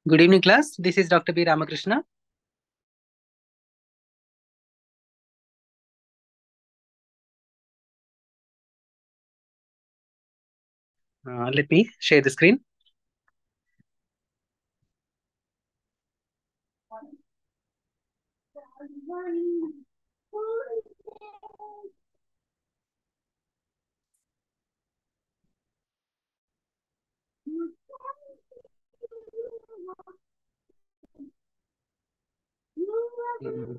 Good evening, class. This is Dr. B. Ramakrishna. Let me share the screen. Mm.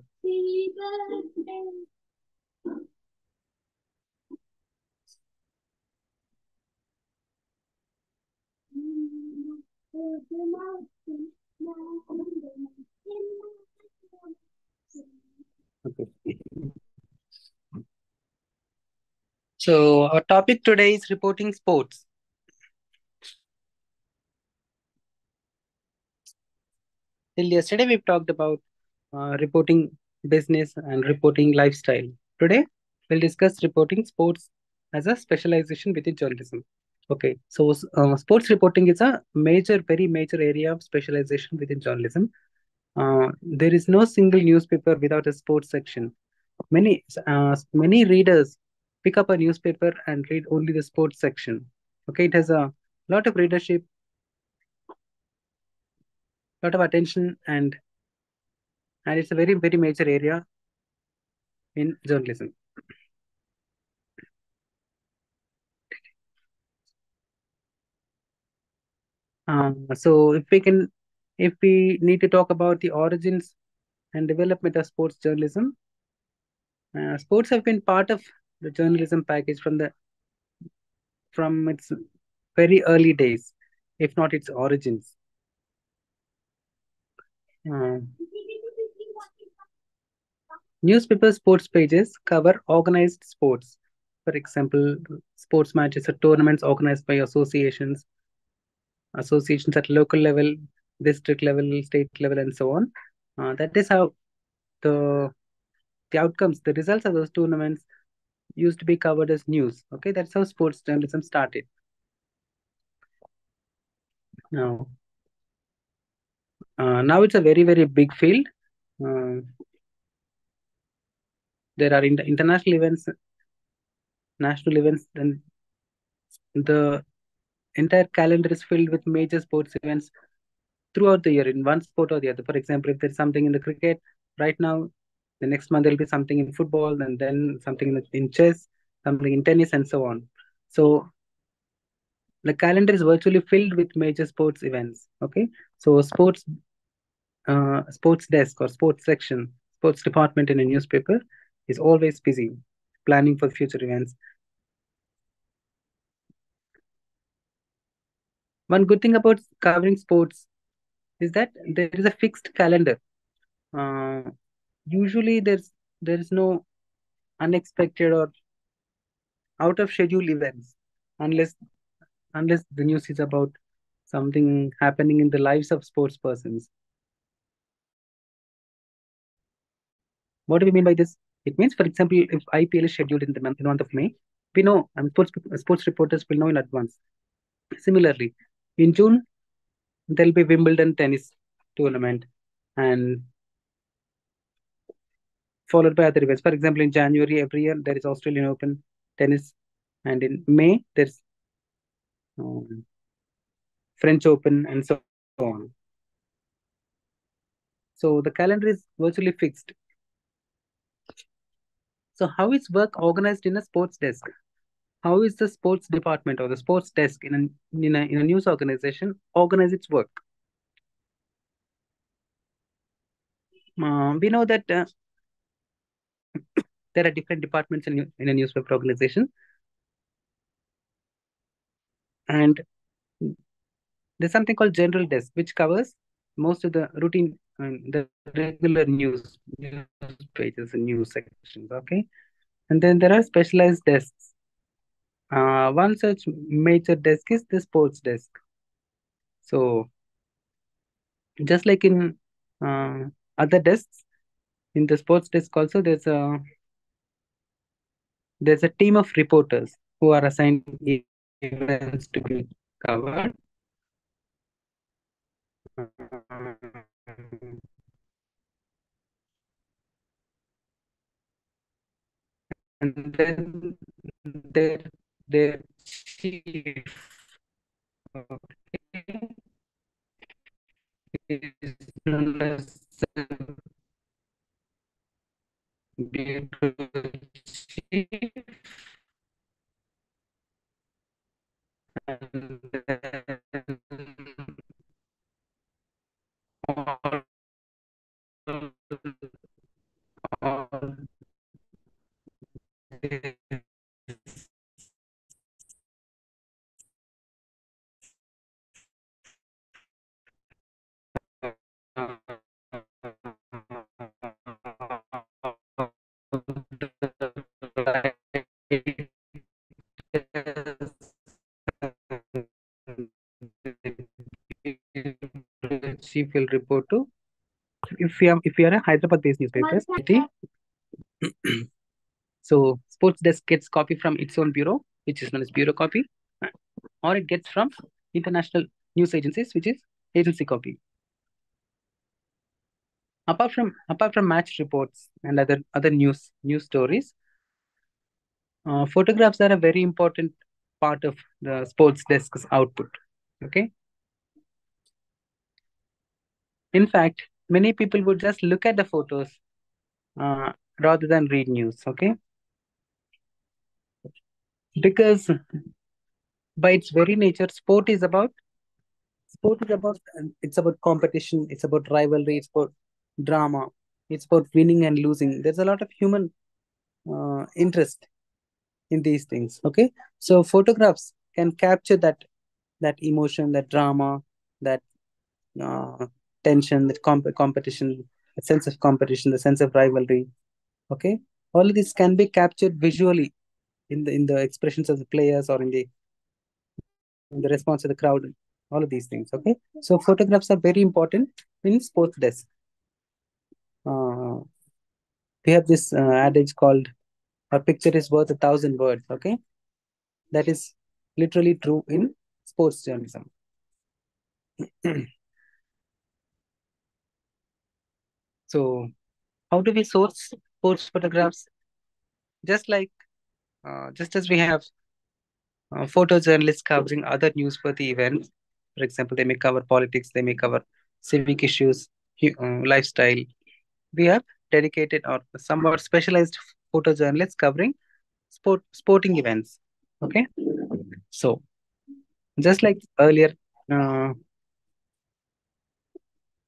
Okay. So our topic today is reporting sports. Till yesterday we've talked about reporting business and reporting lifestyle. Today we'll discuss reporting sports as a specialization within journalism. Okay, so sports reporting is a major, very major area of specialization within journalism. There is no single newspaper without a sports section. Many readers pick up a newspaper and read only the sports section. Okay, it has a lot of readership, lot of attention, and it's a very very major area in journalism. So if we need to talk about the origins and development of sports journalism, sports have been part of the journalism package from its very early days, if not its origins. Uh, Newspaper sports pages cover organized sports. For example, sports matches or tournaments organized by associations at local level, district level, state level, and so on. That is how the the outcomes, the results of those tournaments used to be covered as news. Okay, that's how sports journalism started. Now, now it's a very very big field. Uh, there are international events, national events, and the entire calendar is filled with major sports events throughout the year in one sport or the other. For example, if there's something in the cricket right now, the next month there'll be something in football, and then something in chess, something in tennis, and so on. So the calendar is virtually filled with major sports events. Okay, so sports desk or sports section, sports department in a newspaper is always busy planning for future events. One good thing about covering sports is that there is a fixed calendar. Uh, Usually, there is no unexpected or out of schedule events unless the news is about something happening in the lives of sports persons. What do we mean by this? It means, for example, if IPL is scheduled in the month of May, we know, sports reporters will know in advance. Similarly, in June there'll be Wimbledon tennis tournament, and followed by other events. For example, in January every year there is Australian Open tennis, and in May there's um, French Open, and so on. So the calendar is virtually fixed. So how is work organized in a sports desk? How is the sports department or the sports desk in a news organization organize its work? We know that there are different departments in a newspaper organization, and there's something called general desk, which covers most of the routine, the regular news pages and news sections. Okay, and then there are specialized desks. One such major desk is the sports desk. So just like in uh, other desks, in the sports desk also there's a team of reporters. who are assigned events to be covered. And then their their chief, okay, is known as bureau chief, and then all, all chief will report to, if we are a Hyderabad based newspaper city, so sports desk gets copy from its own bureau, which is known as bureau copy, or it gets from international news agencies, which is agency copy. Apart from match reports and other news stories, photographs are a very important part of the sports desk's output. Okay, in fact, many people would just look at the photos uh, rather than read news. Okay, because by its very nature, it's about competition, it's about rivalry, it's about drama, it's about winning and losing. There's a lot of human interest in these things. Okay, so photographs can capture that emotion, that drama, that uh, tension, that competition, the sense of competition, the sense of rivalry. Okay, all of this can be captured visually in the expressions of the players, or in the response of the crowd, all of these things. Okay, so photographs are very important in sports desk. uh, we have this adage called, a picture is worth 1,000 words. Okay, that is literally true in sports journalism. So how do we source sports photographs? Just like just as we have photojournalists covering other newsworthy events. For example, they may cover politics, they may cover civic issues, lifestyle. We have dedicated or somewhat specialized photojournalists covering sporting events. Okay, so just like earlier, uh,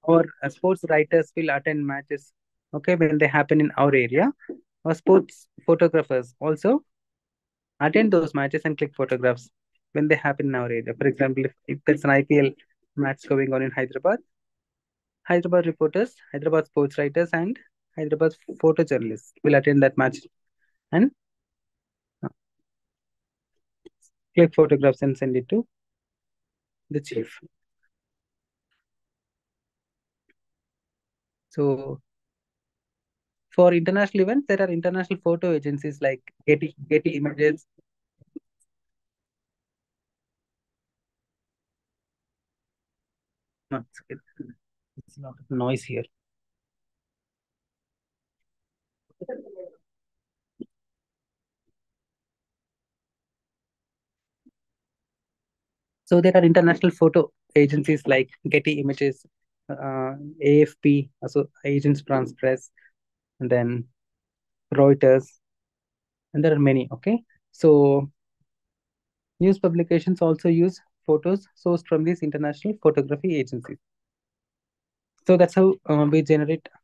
our sports writers will attend matches. Okay, when they happen in our area, our sports photographers also attend those matches and click photographs when they happen in our area. For example, if there's an IPL match going on in Hyderabad, Hyderabad reporters, Hyderabad sports writers, and Hyderabad photojournalists will attend that match and uh, click photographs and send it to the chief. So for international events, there are international photo agencies like Getty Images. No, it's a lot of noise here. So there are international photo agencies like Getty Images, AFP, also Agents France Press, and then Reuters, and there are many. Okay, so news publications also use photos sourced from these international photography agencies. So that's how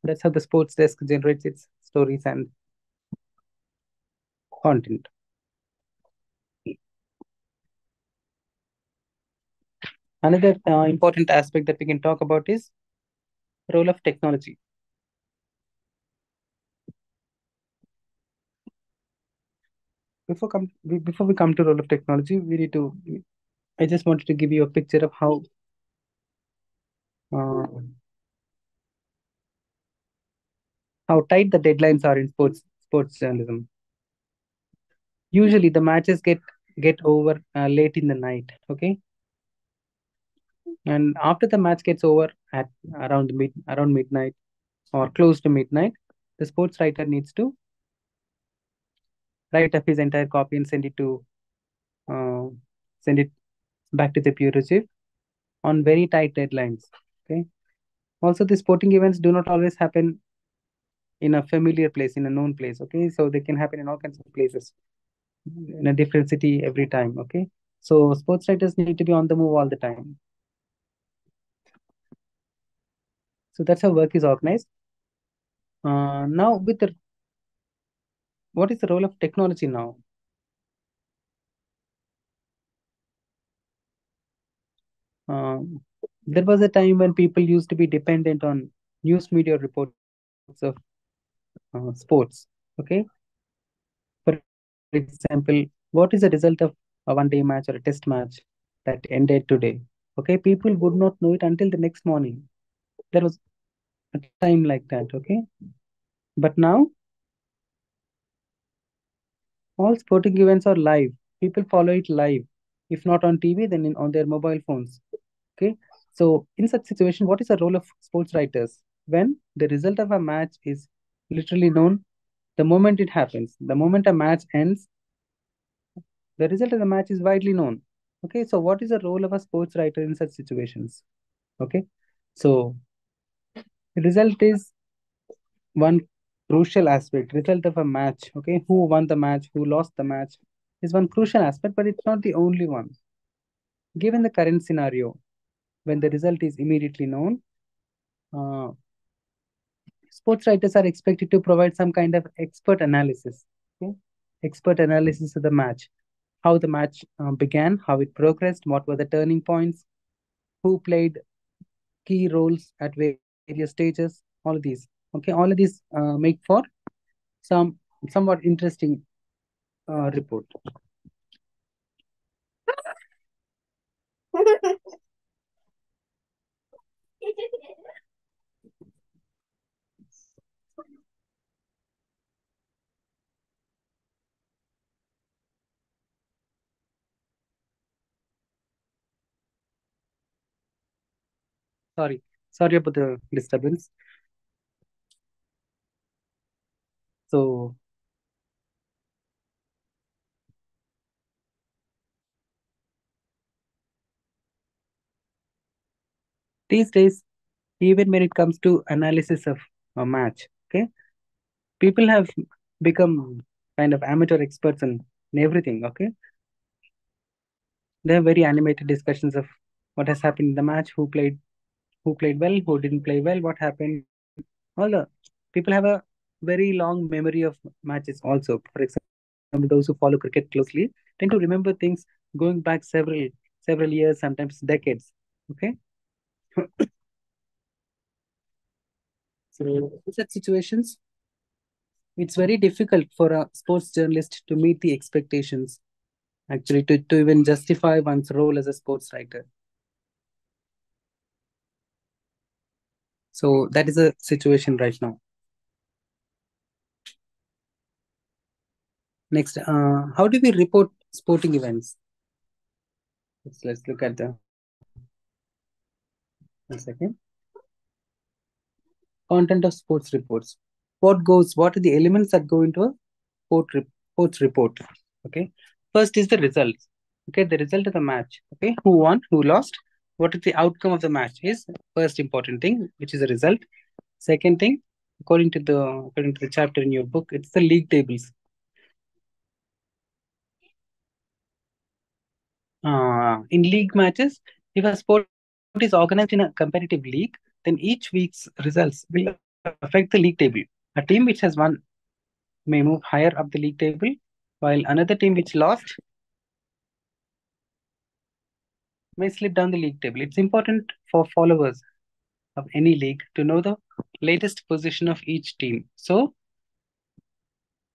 that's how the sports desk generates its stories and content. Another important aspect that we can talk about is role of technology. Before we come to role of technology, we need to. I just wanted to give you a picture of uh, how tight the deadlines are in sports journalism. Usually, the matches get get over late in the night. Okay, and after the match gets over at around midnight or close to midnight, the sports writer needs to write up his entire copy and uh, send it back to the bureau on very tight deadlines. Okay. Also, the sporting events do not always happen in a familiar place, in a known place. Okay, so they can happen in all kinds of places, in a different city every time. Okay, so sports writers need to be on the move all the time. So that's how work is organized. Now, what is the role of technology now? Um, there was a time when people used to be dependent on news media reports of sports. Okay, for example, what is the result of a one-day match or a test match that ended today? Okay, people would not know it until the next morning. There was a time like that. Okay, but now all sporting events are live. People follow it live. If not on TV, then on their mobile phones. Okay. So in such situation, what is the role of sports writers? When the result of a match is literally known the moment it happens, the moment a match ends, the result of the match is widely known. Okay. So what is the role of a sports writer in such situations? Okay. So the result is one crucial aspect. Result of a match. Okay. Who won the match? Who lost the match? Is one crucial aspect, but it's not the only one. Given the current scenario, when the result is immediately known, uh, sports writers are expected to provide some kind of expert analysis. Okay? Expert analysis of the match, how the match began, how it progressed, what were the turning points, who played key roles at various stages, all of these. Okay, all of these make for some somewhat interesting report. Sorry, sorry about the disturbance. So these days, even when it comes to analysis of a match, okay, people have become kind of amateur experts in everything. Okay, they have very animated discussions of what has happened in the match, who played well, who didn't play well, what happened. All the people have a very long memory of matches. Also, for example, those who follow cricket closely tend to remember things going back several years, sometimes decades. Okay, so in such situations, it's very difficult for a sports journalist to meet the expectations, actually, to even justify one's role as a sports writer. So that is a situation right now. Next, how do we report sporting events? Let's look at the one second. Content of sports reports. What are the elements that go into a sports report? Okay. First is the results. Okay, the result of the match. Okay, who won, who lost, what is the outcome of the match is first important thing, which is the result. Second thing, according to the chapter in your book, it's the league tables. In league matches, if a sport is organized in a competitive league, then each week's results will affect the league table. A team which has won may move higher up the league table, while another team which lost may slip down the league table. It's important for followers of any league to know the latest position of each team. So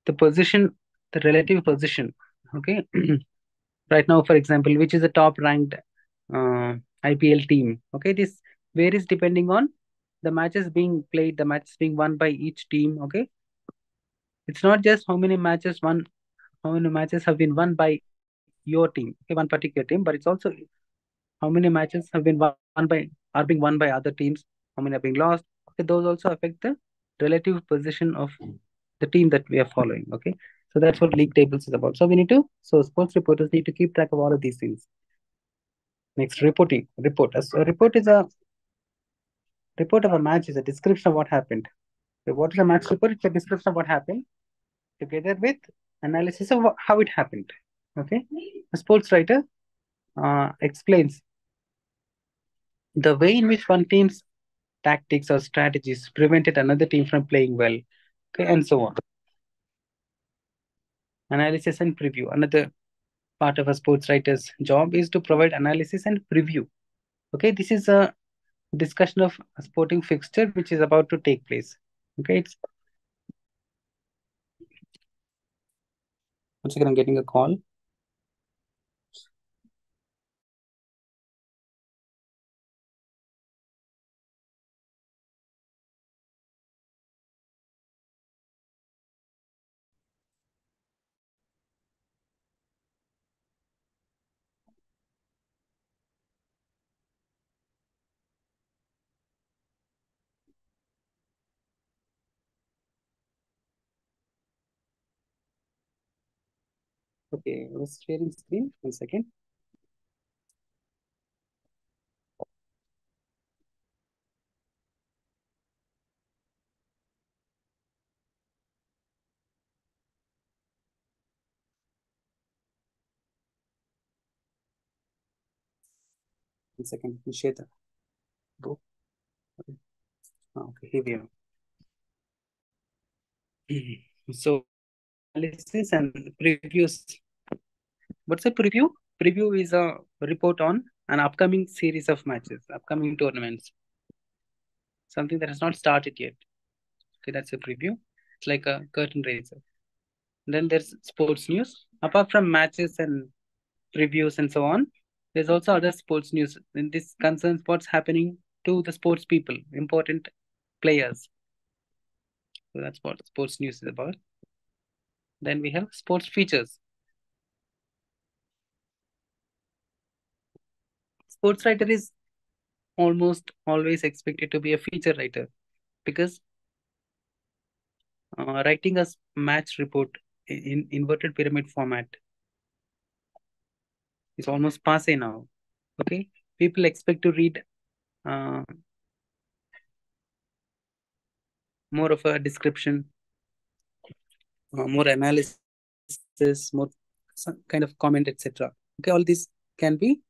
the position, the relative position, okay, right now, for example, which is the top ranked uh, IPL team. Okay, this varies depending on the matches being played, the matches being won by each team. Okay, it's not just how many matches have been won by each team. your team, okay, one particular team, but it's also how many matches have been won by are being won by other teams, how many are being lost. Okay, those also affect the relative position of the team that we are following. Okay, so that's what league tables is about. So we need to so sports reporters need to keep track of all of these things. Next, reporting. Report. A report is a report of a match is a description of what happened. So what is a match report? It's a description of what happened together with analysis of how it happened. Okay, a sports writer explains the way in which one team's tactics or strategies prevented another team from playing well, okay, and so on. Analysis and preview. Another part of a sports writer's job is to provide analysis and preview. Okay, this is a discussion of a sporting fixture which is about to take place. Okay, it's once again I'm getting a call. Okay, I was sharing screen. 1 second. One second. Let me share the book. Okay, okay, here we are. So analysis and previews. What's a preview? Preview is a report on an upcoming series of matches, upcoming tournaments, something that has not started yet. Okay, that's a preview. It's like a curtain raiser. Then there's sports news. Apart from matches and previews and so on, there's also other sports news. And this concerns what's happening to the sports people, important players. So that's what sports news is about. Then we have sports features. Sports writer is almost always expected to be a feature writer because writing a match report in inverted pyramid format is almost passe now. Okay, people expect to read uh, more of a description, more analysis, more some kind of comment, etc. Okay, all these can be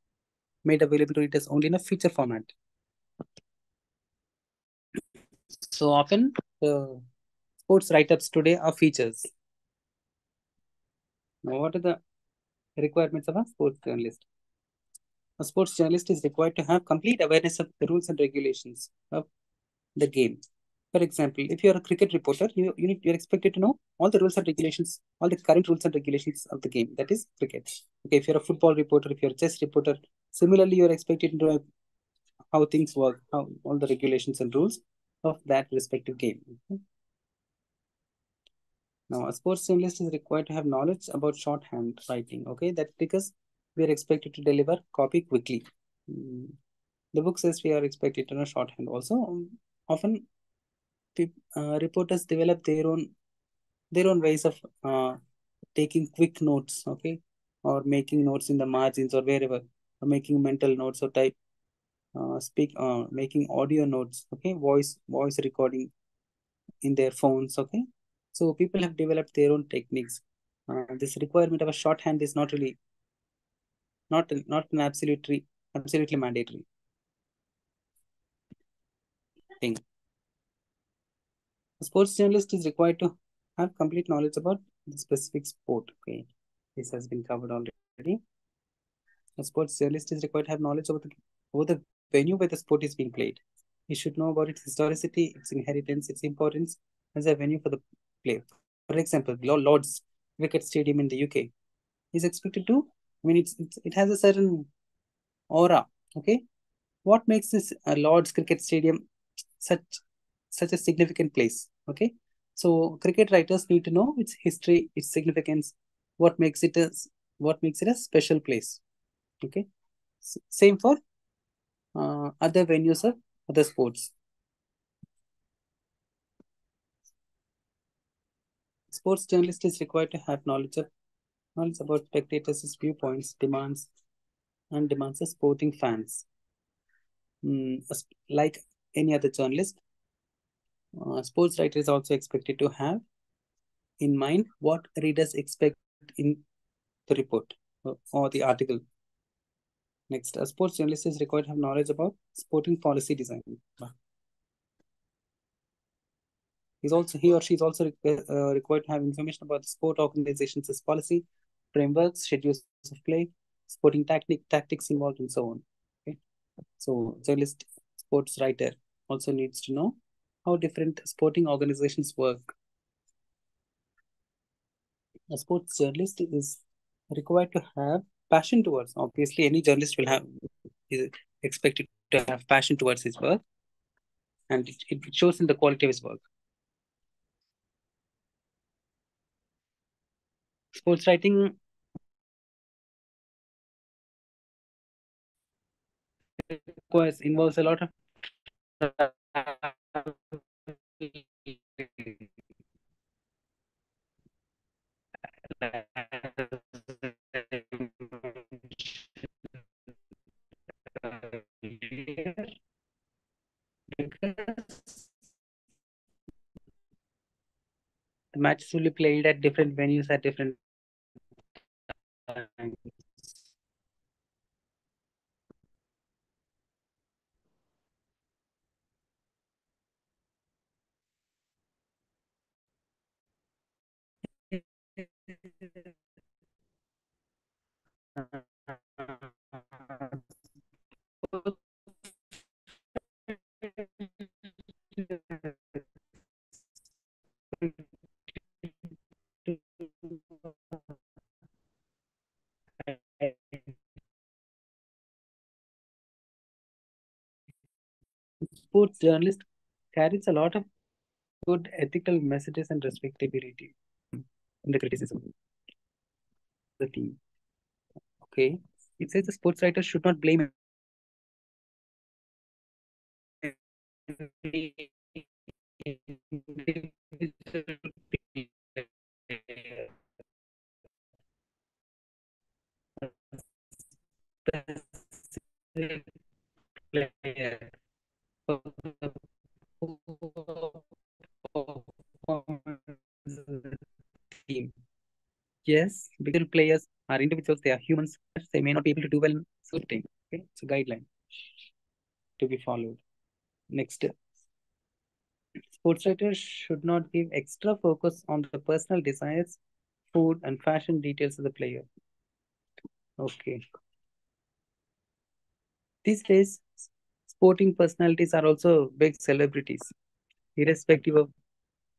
made available to readers only in a feature format. So often, sports write-ups today are features. Now, what are the requirements of a sports journalist? A sports journalist is required to have complete awareness of the rules and regulations of the game. For example, if you're a cricket reporter, you're expected to know all the rules and regulations, all the current rules and regulations of the game. That is cricket. Okay, if you're a football reporter, if you're a chess reporter, similarly, you're expected to know how things work, how all the regulations and rules of that respective game. Okay? Now, a sports journalist is required to have knowledge about shorthand writing. Okay, that's because we are expected to deliver copy quickly. Mm. The book says we are expected to know shorthand. Also, often reporters develop their own ways of taking quick notes. Okay, or making notes in the margins or wherever, or making mental notes or type making audio notes. Okay, voice recording in their phones. Okay, so people have developed their own techniques. This requirement of a shorthand is not really not an absolutely mandatory thing. A sports journalist is required to have complete knowledge about the specific sport. Okay, this has been covered already. A sports journalist is required to have knowledge over the venue where the sport is being played. He should know about its historicity, its inheritance, its importance as a venue for the play. For example, Lord's Cricket Stadium in the UK is expected to. I mean, it has a certain aura. Okay, what makes this Lord's Cricket Stadium such such a significant place? Okay, so cricket writers need to know its history, its significance, what makes it what makes it a special place. Okay. Same for other venues of other sports. Sports journalist is required to have knowledge about spectators' viewpoints, demands of sporting fans. Like any other journalist, sports writer is also expected to have in mind what readers expect in the report or the article. Next, a sports journalist is required to have knowledge about sporting policy design. He or she is also required to have information about the sport organizations' policy, frameworks, schedules of play, sporting tactics involved, and so on. Okay, so journalist, sports writer also needs to know how different sporting organizations work. A sports journalist is required to have passion towards. Obviously, any journalist will have is expected to have passion towards his work, and it shows in the quality of his work. Sports writing involves a lot of the matches will be played at different venues at different times. Sports journalist carries a lot of good ethical messages and respectability in the criticism of the team. Okay. It says the sports writer should not blame player for the team. Yes, because players are individuals, they are humans. They may not be able to do well in team. Okay, it's a guideline to be followed. Next, sports writers should not give extra focus on the personal desires, food, and fashion details of the player. Okay. These days, sporting personalities are also big celebrities, irrespective of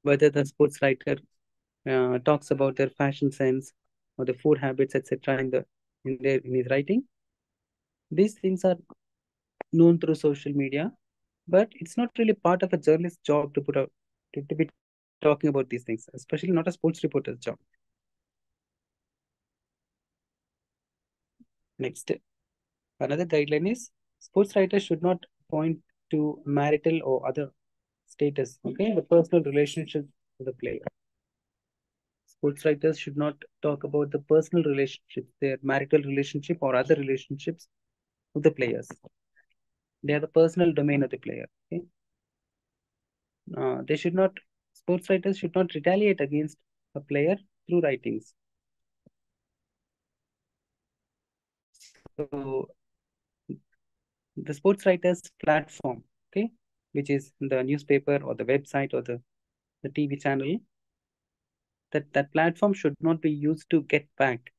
whether the sports writer talks about their fashion sense or the food habits, etc. In his writing. These things are known through social media, but it's not really part of a journalist's job to put out to be talking about these things, especially not a sports reporter's job. Next, another guideline is sports writers should not point to marital or other status, okay, the personal relationship with the player. Sports writers should not talk about the personal relationships, their marital relationship or other relationships with the players. They are the personal domain of the player. Okay, they should not. Sports writers should not retaliate against a player through writings. So the sports writers platform, okay, which is the newspaper or the website or the TV channel, that platform should not be used to get back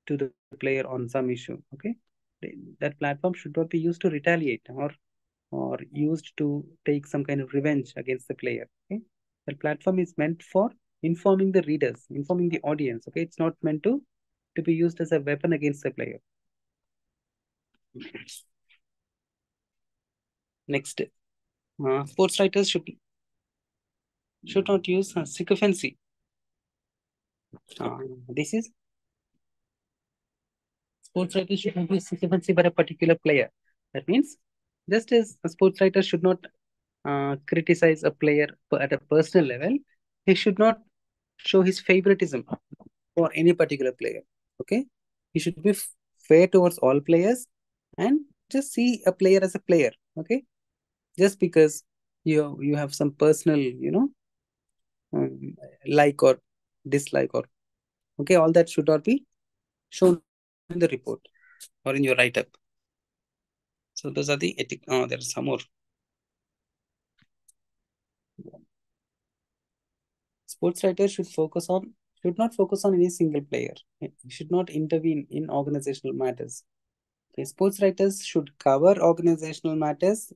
to the player on some issue. Okay, that platform should not be used to retaliate or used to take some kind of revenge against the player. Okay, the platform is meant for informing the readers, informing the audience. Okay, it's not meant to be used as a weapon against the player. Next, sports writers should not use sycophancy. This is sports writers should not be supremacy by a particular player. That means, just as a sports writer should not criticize a player at a personal level, he should not show his favoritism for any particular player. Okay, he should be fair towards all players and just see a player as a player. Okay, just because you have some personal, like or dislike or okay, all that should not be shown in the report or in your write-up. So those are the ethic. There are some more. Sports writers should not focus on any single player. Should not intervene in organizational matters. Okay, sports writers should cover organizational matters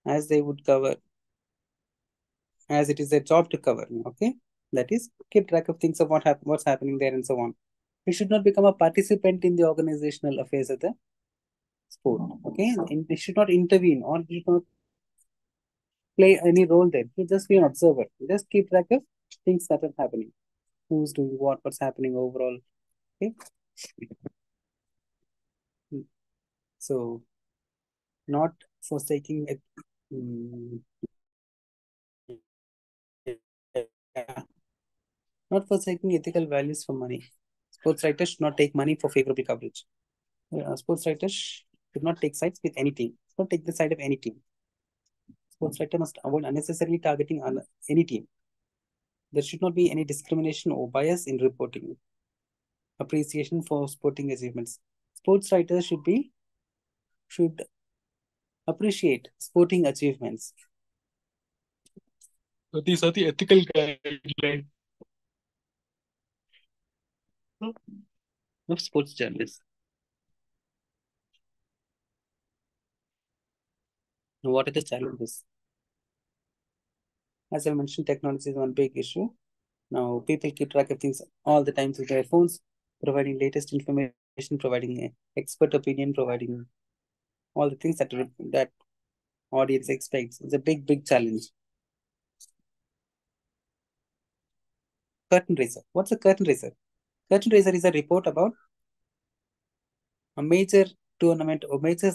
as they would cover, as it is their job to cover. Okay, that is keep track of things of what's happening there and so on. He should not become a participant in the organizational affairs of the sport. Okay, and they should not intervene or he should not play any role there. He just be an observer. Just keep track of things that are happening. Who's doing what, what's happening overall. Okay. So not forsaking it. Yeah, not forsaking ethical values for money. Sports writers should not take money for favorable coverage. Sports writers should not take sides with any team. Should not take the side of any team. Sports writer must avoid unnecessarily targeting any team. There should not be any discrimination or bias in reporting. Appreciation for sporting achievements. Sports writers should appreciate sporting achievements. So these are the ethical guidelines of sports journalists. Now, what are the challenges? As I mentioned, technology is one big issue. Now, people keep track of things all the time through their phones, providing latest information, providing expert opinion, providing all the things that audience expects. It's a big challenge. Curtain raiser. What's a curtain raiser? Curtain raiser is a report about a major tournament or major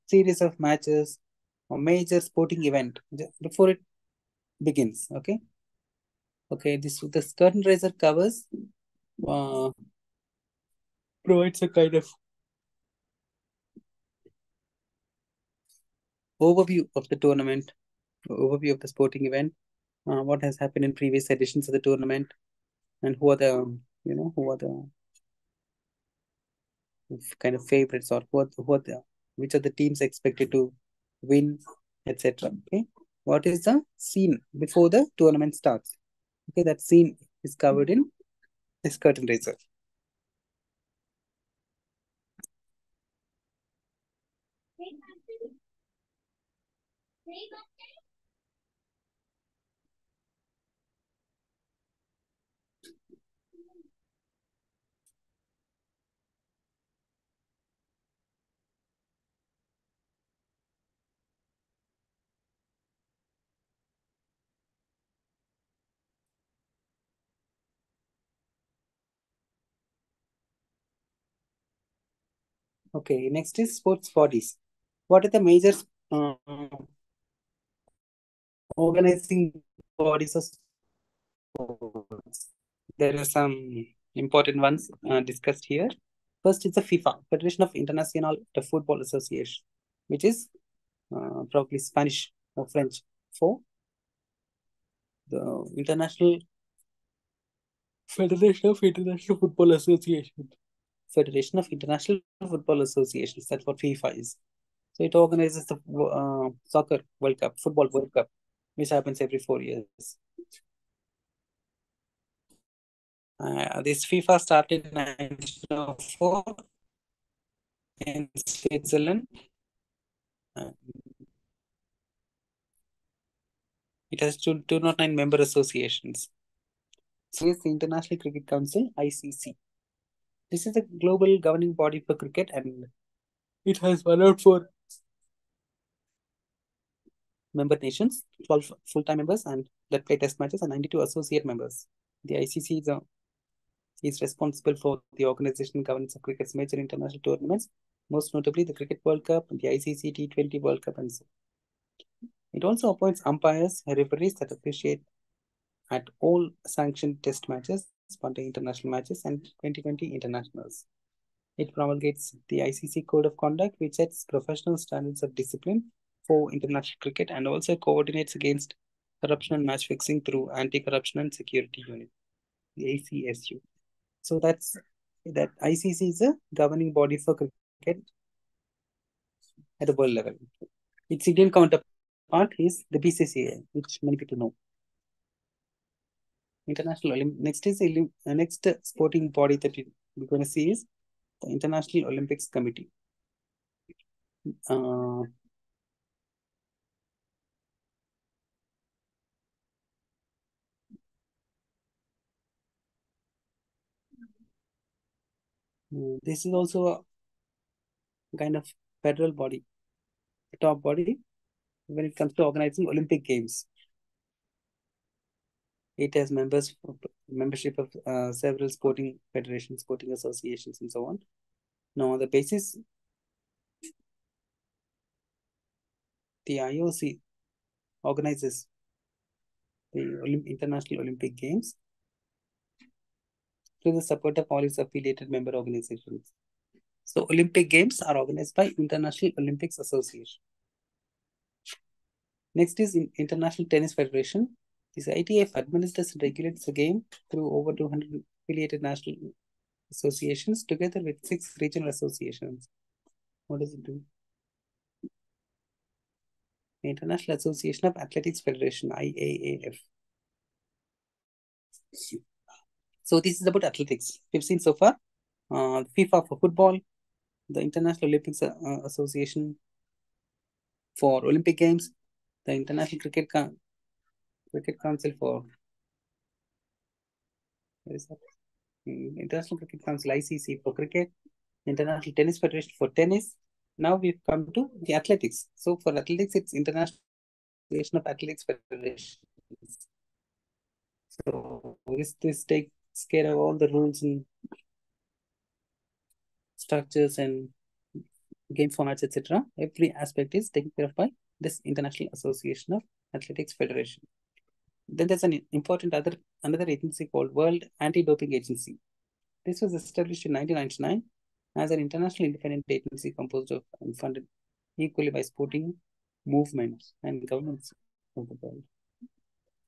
series of matches or major sporting event before it begins. Okay. Okay. This curtain raiser covers uh, provides a kind of overview of the tournament, overview of the sporting event, what has happened in previous editions of the tournament, and who are the who are the kind of favorites or who are the which are the teams expected to win, etc. Okay, what is the scene before the tournament starts? Okay, that scene is covered in this curtain raiser. Okay, next is sports bodies. What are the major uh, organizing bodies of sports? There are some important ones discussed here. First is the FIFA, Federation of International de Football Association, which is probably Spanish or French for the International Federation of International Football Association. Federation of International Football Associations. That's what FIFA is. So it organizes the soccer World Cup, football World Cup, which happens every 4 years. This FIFA started in 1904 in Switzerland. Uh, it has 209 member associations. So it's the International Cricket Council, ICC. This is the global governing body for cricket, and it has 104 member nations, 12 full-time members and that play test matches, and 92 associate members. The ICC is is responsible for the organization and governance of cricket's major international tournaments, most notably the Cricket World Cup, the ICC T20 World Cup, and so. It also appoints umpires and referees that officiate at all sanctioned test matches, one-day international matches, and 2020 internationals. It promulgates the ICC Code of Conduct, which sets professional standards of discipline for international cricket and also coordinates against corruption and match fixing through Anti-Corruption and Security Unit, the ACSU. So that ICC is a governing body for cricket at the world level. Its Indian counterpart is the BCCI, which many people know. Next sporting body that we're going to see is the International Olympics Committee. This is also a kind of federal body, a top body when it comes to organizing Olympic Games. It has membership of several sporting federations, sporting associations, and so on. Now, the basis, the IOC organizes the International Olympic Games through the support of all its affiliated member organizations. So, Olympic Games are organized by International Olympics Association. Next is International Tennis Federation. This ITF administers and regulates the game through over 200 affiliated national associations together with 6 regional associations. What does it do? The International Association of Athletics Federation, IAAF. So this is about athletics. We've seen so far FIFA for football, the International Olympics Association for Olympic Games, the International Cricket Council for International Cricket Council ICC for cricket, International Tennis Federation for tennis. Now we've come to the athletics. So for athletics, it's International Association of Athletics Federation. So this takes care of all the rules and structures and game formats, etc. Every aspect is taken care of by this International Association of Athletics Federation. Then there's an important another agency called World Anti-Doping Agency. This was established in 1999 as an international independent agency composed of and funded equally by sporting movements and governments of the world.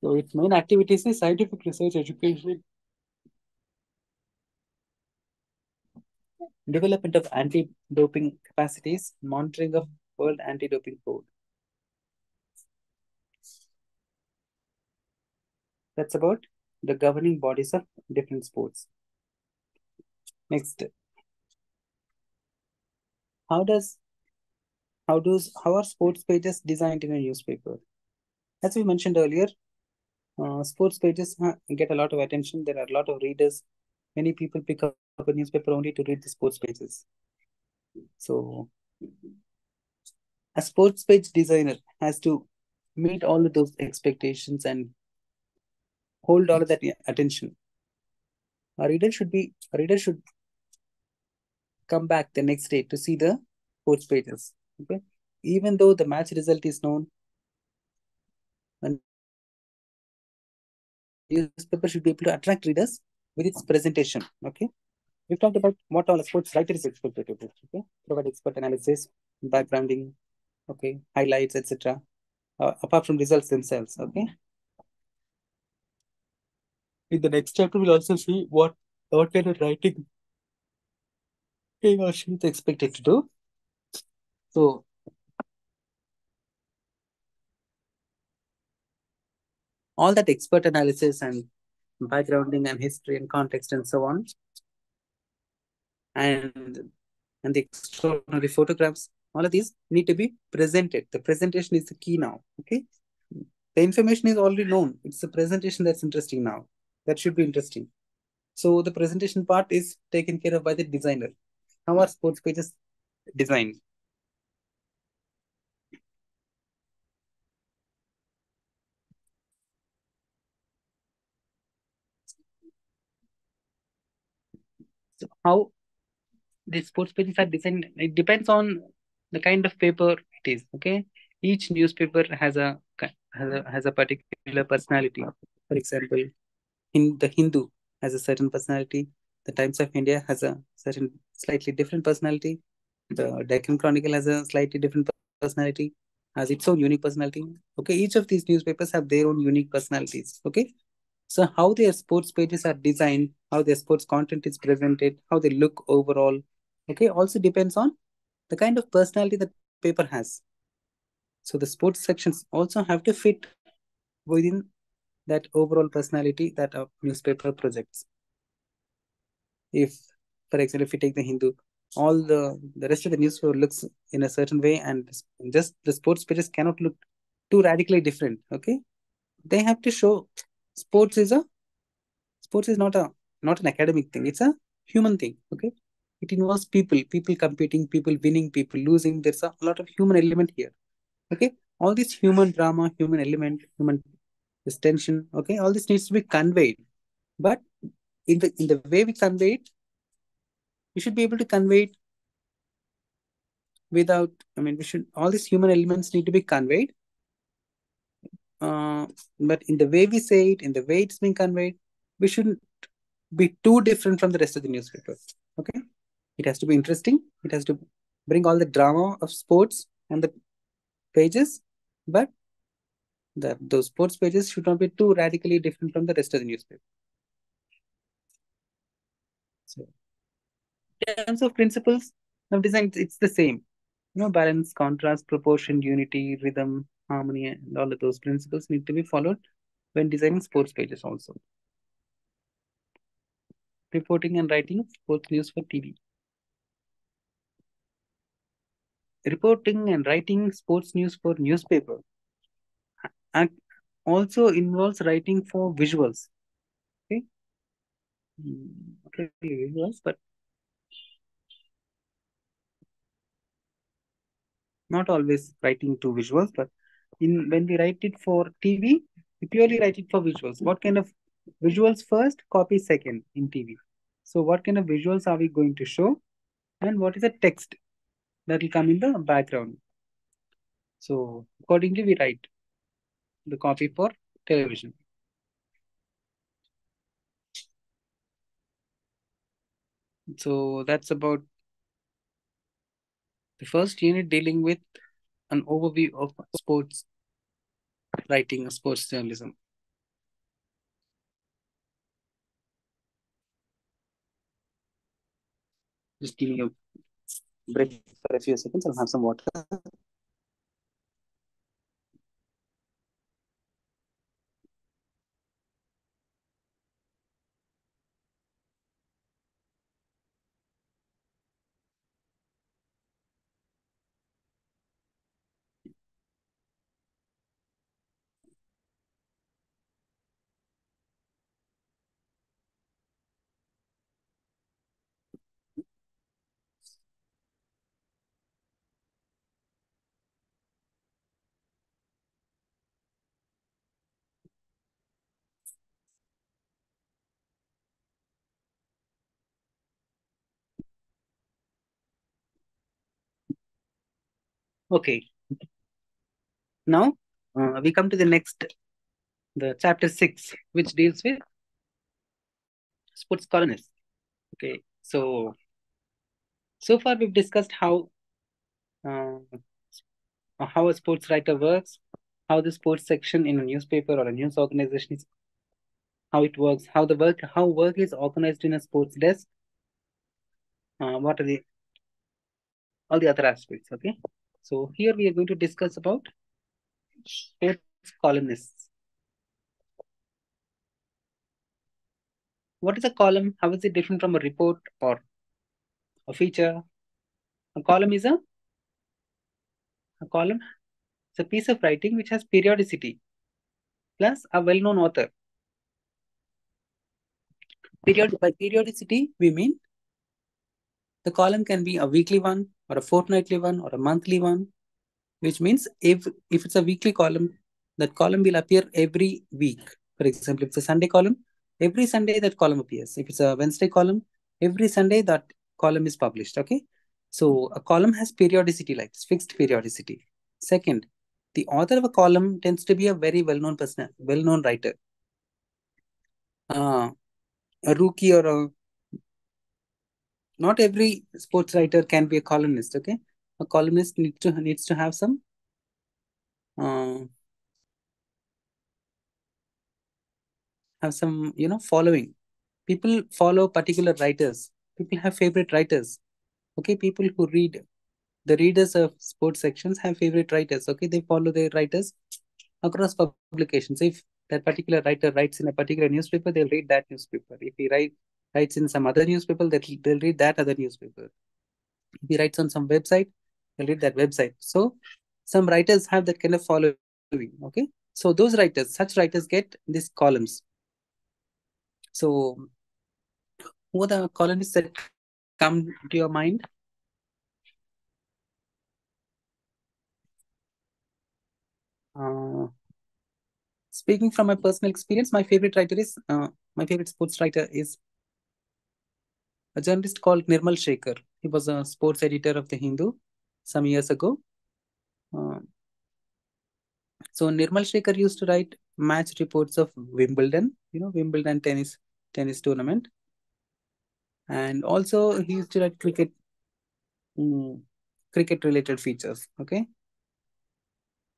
So its main activities is scientific research, education, development of anti-doping capacities, monitoring of World Anti-Doping Code. That's about the governing bodies of different sports. Next, how are sports pages designed in a newspaper? As we mentioned earlier, sports pages get a lot of attention. There are a lot of readers. Many people pick up a newspaper only to read the sports pages. So, a sports page designer has to meet all of those expectations and hold all of that attention. A reader should come back the next day to see the sports pages. Okay, even though the match result is known, a newspaper should be able to attract readers with its presentation. Okay, we've talked about what all a sports writer is expected to do. Okay, provide expert analysis, backgrounding, okay, highlights, etc. Apart from results themselves. Okay. In the next chapter, we'll also see what kind of writing he or she is expected to do. So, all that expert analysis and backgrounding and history and context and so on, and the extraordinary photographs, all of these need to be presented. The presentation is the key now. Okay, the information is already known. It's the presentation that's interesting now. That should be interesting. So the presentation part is taken care of by the designer. How are sports pages designed? So how the sports pages are designed, it depends on the kind of paper it is. Okay, each newspaper has a particular personality. For example, in the Hindu has a certain personality. The Times of India has a certain slightly different personality. The Deccan Chronicle has a slightly different personality, has its own unique personality. Okay, each of these newspapers have their own unique personalities. Okay, so how their sports pages are designed, how their sports content is presented, how they look overall, okay, also depends on the kind of personality the paper has. So the sports sections also have to fit within that overall personality that a newspaper projects. If, for example, if you take the Hindu, all the rest of the newspaper looks in a certain way, and just the sports pages cannot look too radically different. Okay, they have to show sports is a sports is not an academic thing. It's a human thing. Okay, it involves people competing, people winning, people losing. There's a lot of human element here. Okay, all this human drama, human element, human this tension. Okay, all this needs to be conveyed. But in the way we convey it, we should be able to convey it without. I mean, we should all these human elements need to be conveyed. Uh, but in the way we say it, in the way it's being conveyed, we shouldn't be too different from the rest of the newspaper. Okay, it has to be interesting. It has to bring all the drama of sports on the pages, but those sports pages should not be too radically different from the rest of the newspaper. So, in terms of principles of design, it's the same. Balance, contrast, proportion, unity, rhythm, harmony, and all of those principles need to be followed when designing sports pages also. Reporting and writing sports news for TV. Reporting and writing sports news for newspaper and also involves writing for visuals. Okay, not really visuals, but not always writing to visuals. But in when we write it for TV, we purely write it for visuals. What kind of visuals first, copy second in TV? So what kind of visuals are we going to show, and what is the text that will come in the background? So accordingly, we write the copy for television. So that's about the first unit dealing with an overview of sports writing, sports journalism. Just give me a break for a few seconds. I'll have some water. Okay, now we come to the next, the chapter 6, which deals with sports columnists. Okay, so far we've discussed uh, how a sports writer works, how the sports section in a newspaper or a news organization is, how it works, how work is organized in a sports desk, what are the all the other aspects. Okay, so here we are going to discuss about sports columnists. What is a column? How is it different from a report or a feature? A column is a column. It's a piece of writing which has periodicity plus a well-known author. By periodicity, we mean the column can be a weekly one or a fortnightly one or a monthly one, which means if it's a weekly column, that column will appear every week. For example, if it's a Sunday column, every Sunday that column appears. If it's a Wednesday column, Every Sunday that column is published. Okay. So a column has periodicity, like fixed periodicity. Second, the author of a column tends to be a very well-known person, well-known writer. Uh, a rookie or a, not every sports writer can be a columnist. Okay. A columnist needs to have some uh, following. People follow particular writers. People have favorite writers. Okay, people who read, the readers of sports sections have favorite writers. Okay, they follow their writers across publications. If that particular writer writes in a particular newspaper, they'll read that newspaper. If he writes in some other newspaper, they'll read that other newspaper. If he writes on some website, they'll read that website. So some writers have that kind of following. Okay, so those writers, such writers, get these columns. So who are the columnists that come to your mind? Uh, Speaking from my personal experience, my favorite sports writer is a journalist called Nirmal Shekhar. He was a sports editor of the Hindu some years ago. Uh, so Nirmal Shekhar used to write match reports of Wimbledon, Wimbledon tennis tournament, and also he used to write mm, cricket related features. Okay,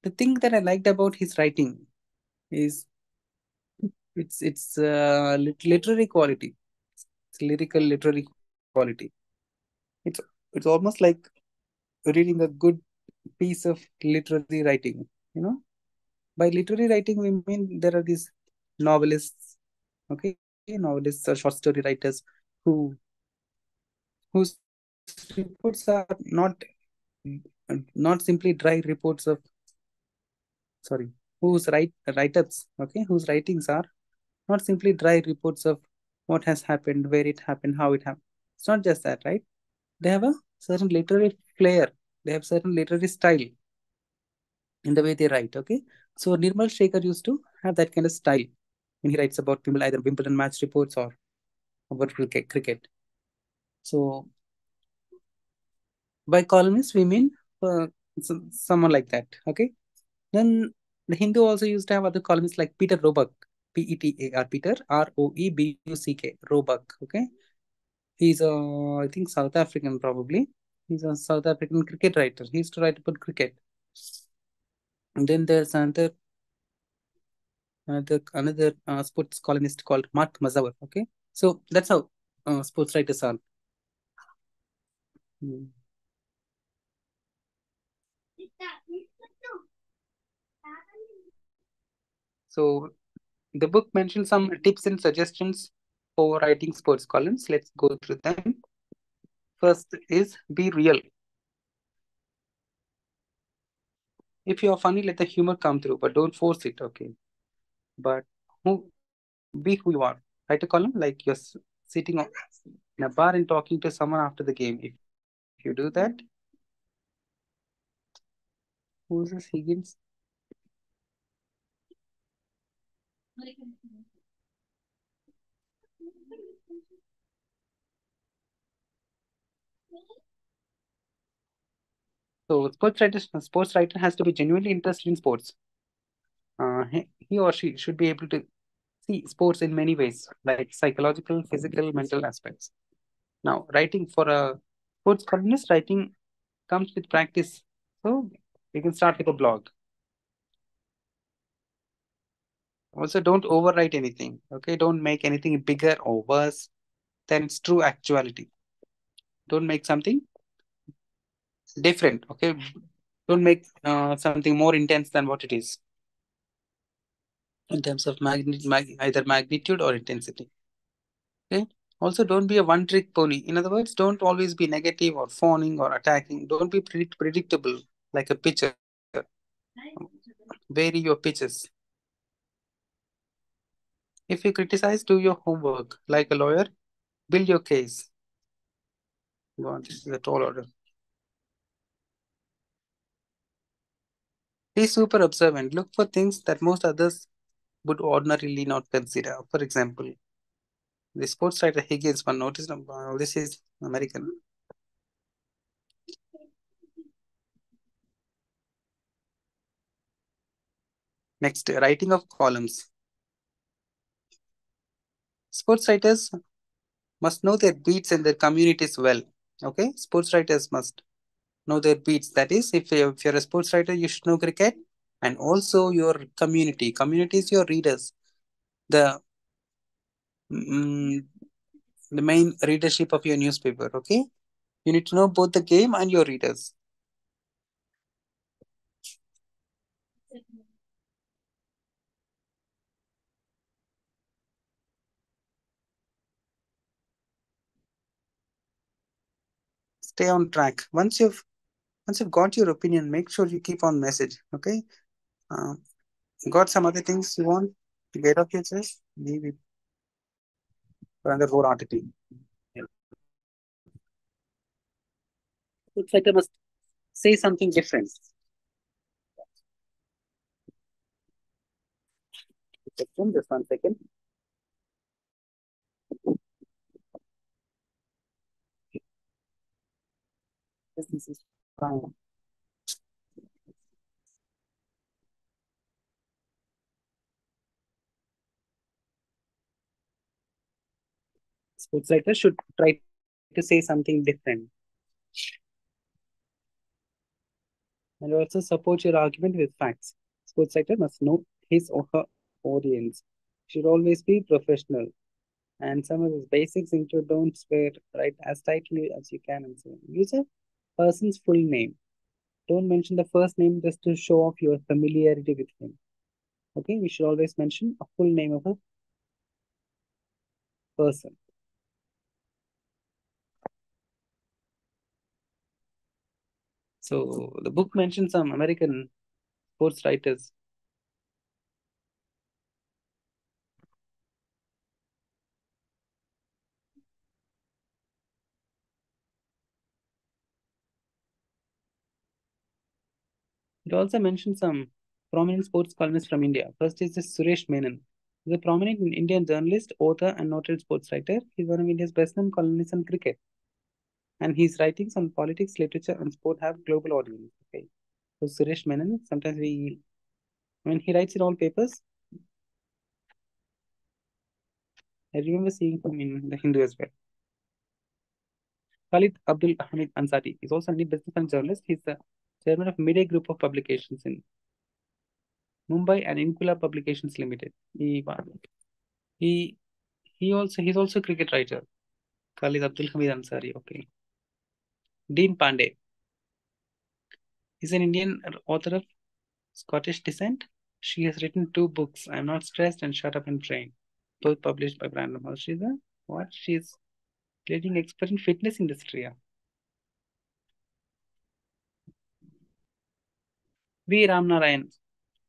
the thing that I liked about his writing is it's literary quality. It's lyrical literary quality. It's it's almost like reading a good piece of literary writing. You know, by literary writing we mean there are these novelists, okay, novelists or short story writers who whose reports are not simply dry reports of, sorry, whose write-ups, okay, whose writings are not simply dry reports of what has happened, where it happened, how it happened. It's not just that, right? They have a certain literary flair. They have certain literary style in the way they write. Okay, so Nirmal Shekhar used to have that kind of style when he writes about either Wimbledon match reports or about cricket. So by columnist we mean uh, someone like that. Okay, then the Hindu also used to have other columnists like Peter Roebuck, Petar, Peter Roebuck. Roebuck. Okay, he's a, I think, South African probably. He's a South African cricket writer. He used to write about cricket. And then there's another sports columnist called Mark Mazawar. Okay, so that's how sports writers are. Mm. So the book mentions some tips and suggestions for writing sports columns. Let's go through them. First is be real. If you are funny, let the humor come through, but don't force it. Okay, but be who you are. Write a column like you're sitting in a bar and talking to someone after the game. If you do that, who's this Higgins? So sports writer has to be genuinely interested in sports. He or she should be able to see sports in many ways, like psychological, physical, mental aspects. Now, writing for a sports columnist, writing comes with practice. So you can start with a blog. Also, don't overwrite anything. Okay, don't make anything bigger or worse than its true actuality. Don't make something different. Okay, don't make something more intense than what it is in terms of either magnitude or intensity. Okay. Also, don't be a one-trick pony. In other words, don't always be negative or fawning or attacking. Don't be predictable like a pitcher. Vary your pitches. If you criticize, do your homework. Like a lawyer, build your case. Go on, this is a tall order. Be super observant. Look for things that most others would ordinarily not consider. For example, The sports writer Higgins one noticed this is American. Next, writing of columns. Sports writers must know their beats and their communities well. Okay, sports writers must know their beats. That is, if you're a sports writer, you should know cricket and also your community. Community is your readers, the mm, the main readership of your newspaper. Okay, you need to know both the game and your readers. Stay on track. Once you've got your opinion, make sure you keep on message. Okay, uh, got some other things you want to get off your chest? Leave it for another whole article. Yeah. Looks like I must say something different. Just 1 second. This is fine. Sports writer should try to say something different and also support your argument with facts. Sports writer must know his or her audience. Should always be professional. And some of the basics include don't swear, write as tightly as you can, and so on. Use a person's full name. Don't mention the first name just to show off your familiarity with him. Okay, we should always mention a full name of a person. So the book mentions some American sports writers. It also mentions some prominent sports columnists from India. First is this Suresh Menon. He's a prominent Indian journalist, author, and noted sports writer. He's one of India's best-known columnists on cricket. And his writings on politics, literature, and sport have global audience. Okay. So Suresh Menon, sometimes he writes in all papers. I remember seeing him in the Hindu as well. Khalid Abdul Hamid Ansari is also a business and journalist. He's the chairman of Midday Group of Publications in Mumbai and Inkula Publications Limited. He he's also a cricket writer. Khalid Abdul Hamid Ansari. Okay. Dean Pandey. He's an Indian author of Scottish descent. She has written two books, I'm Not Stressed and Shut Up and Train, both published by Brandon House. She's a what? She's leading expert in fitness industry. Yeah. V. Ramnarayan,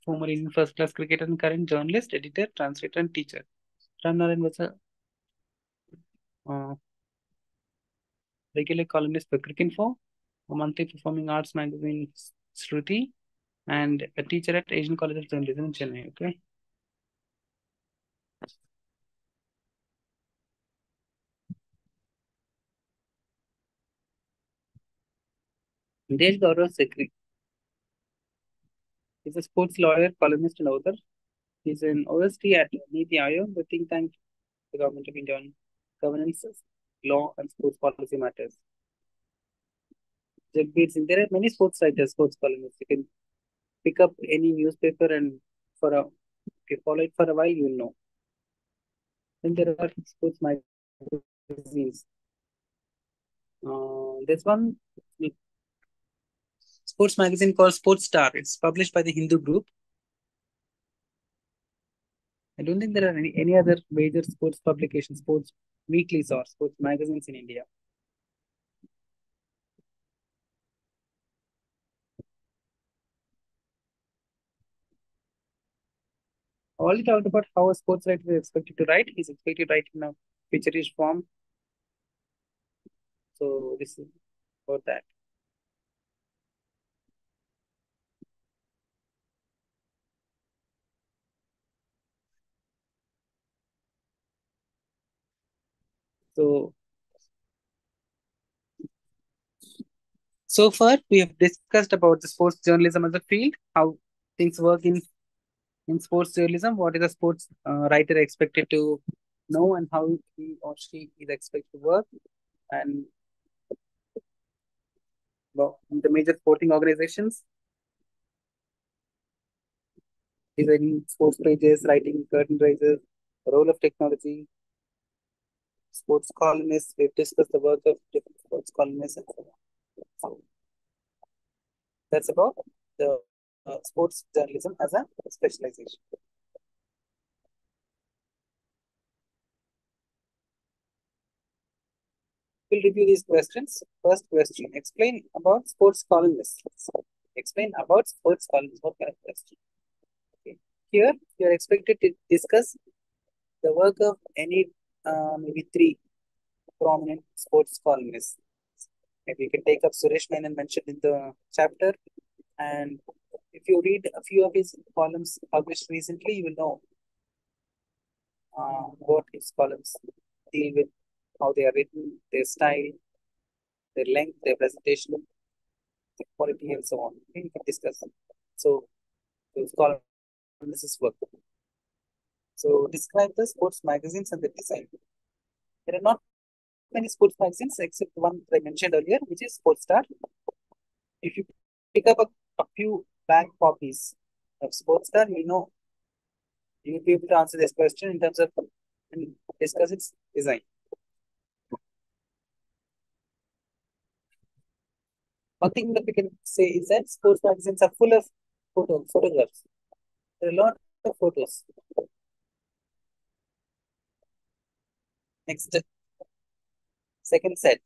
former Indian first class cricketer and current journalist, editor, translator, and teacher. Ramnarayan was a uh, regular columnist for Cricinfo, a monthly performing arts magazine, Shruti, and a teacher at Asian College of Journalism in Chennai. Okay. Desh Gaurav Sekri is a sports lawyer, columnist, and author. He's an OST at Niti Aayog, the think tank the government of India on governance, law, and sports policy matters. Jagbeer Singh. There are many sports writers, sports columnists. You can pick up any newspaper and if you follow it for a while, you'll know. Then there are sports magazines. There's one sports magazine called Sports Star. It's published by the Hindu group. I don't think there are any other major sports publications, sports weeklies or sports magazines in India. I already talked about how a sports writer is expected to write. He's expected to write in a picture-rich form. So this is about that. So, so far we have discussed about the sports journalism as a field, how things work in sports journalism, what is a sports writer expected to know, and how he or she is expected to work, and well, the major sporting organizations, designing sports pages, writing curtain raises, the role of technology, sports columnists. We've discussed the work of different sports columnists, and so on. So that's about the sports journalism as a specialization. We'll review these questions. First question: explain about sports columnists. Explain about sports columnists. What kind of question? Okay. Here, you are expected to discuss the work of any maybe three prominent sports columnists. Maybe you can take up Suresh Menon mentioned in the chapter, and if you read a few of his columns published recently, you will know what his columns deal with, how they are written, their style, their length, their presentation, the quality, and so on. Okay, we can discuss. So, those columnists work. So, describe the sports magazines and the design. There are not many sports magazines except one that I mentioned earlier, which is Sports Star. If you pick up a few back copies of Sports Star, you know you will be able to answer this question in terms of and discuss its design. One thing that we can say is that sports magazines are full of photographs. There are a lot of photos. Next, second set.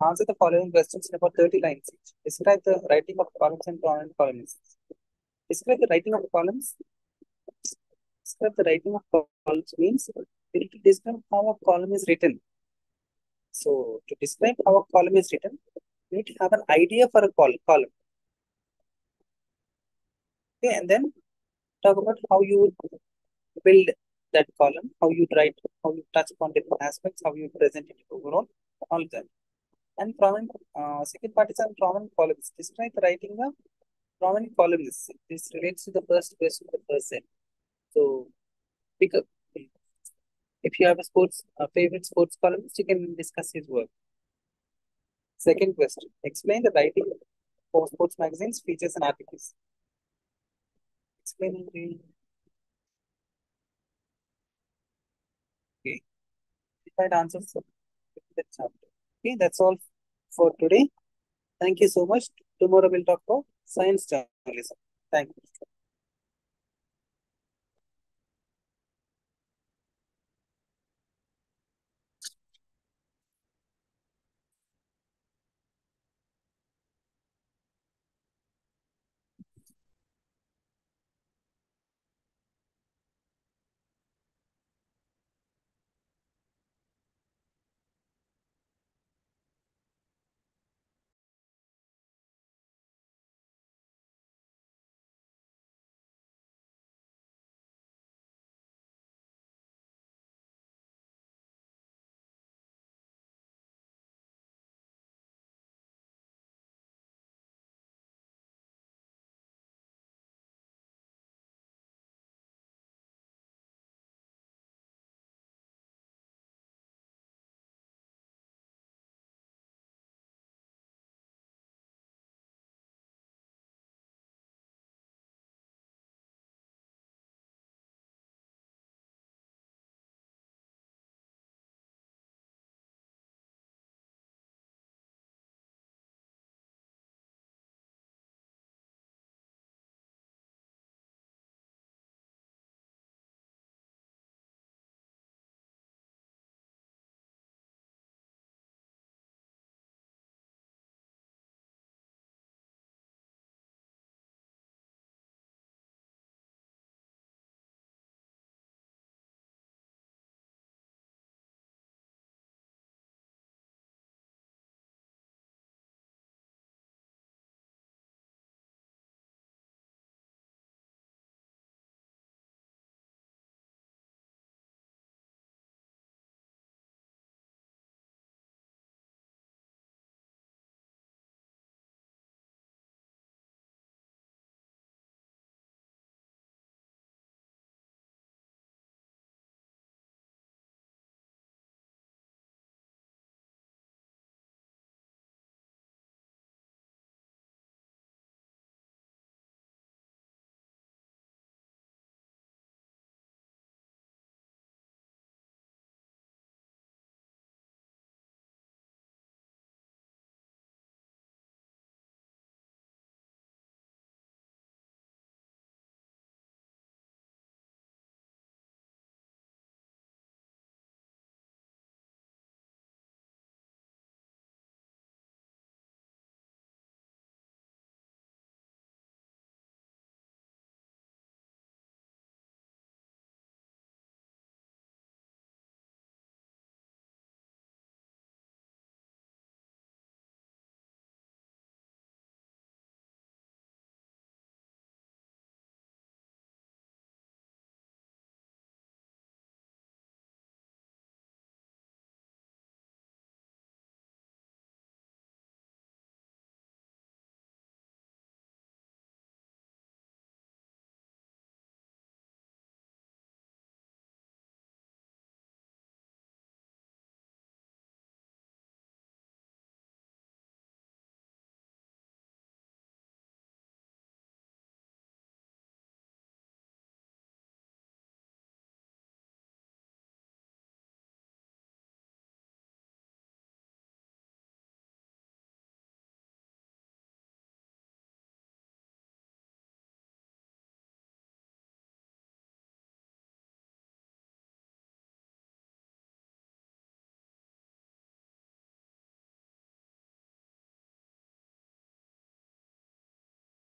Answer the following questions in about 30 lines each. Describe the writing of columns and prominent columnists. Describe the writing of columns. Describe the writing of columns means we need to describe how a column is written. So, to describe how a column is written, you need to have an idea for a column. Okay, and then talk about how you would build that column, how you write, how you touch upon different aspects, how you present it overall, all of that. And prominent, second part is on prominent columns. Describe the writing of prominent columnists. This relates to the first question, the first set. So, pick up. If you have a favorite sports columnist, you can discuss his work. Second question: explain the writing for sports magazines, features, and articles. Explain the okay. Find answers for the chapter. Okay, that's all for today. Thank you so much. Tomorrow we'll talk about science journalism. Thank you.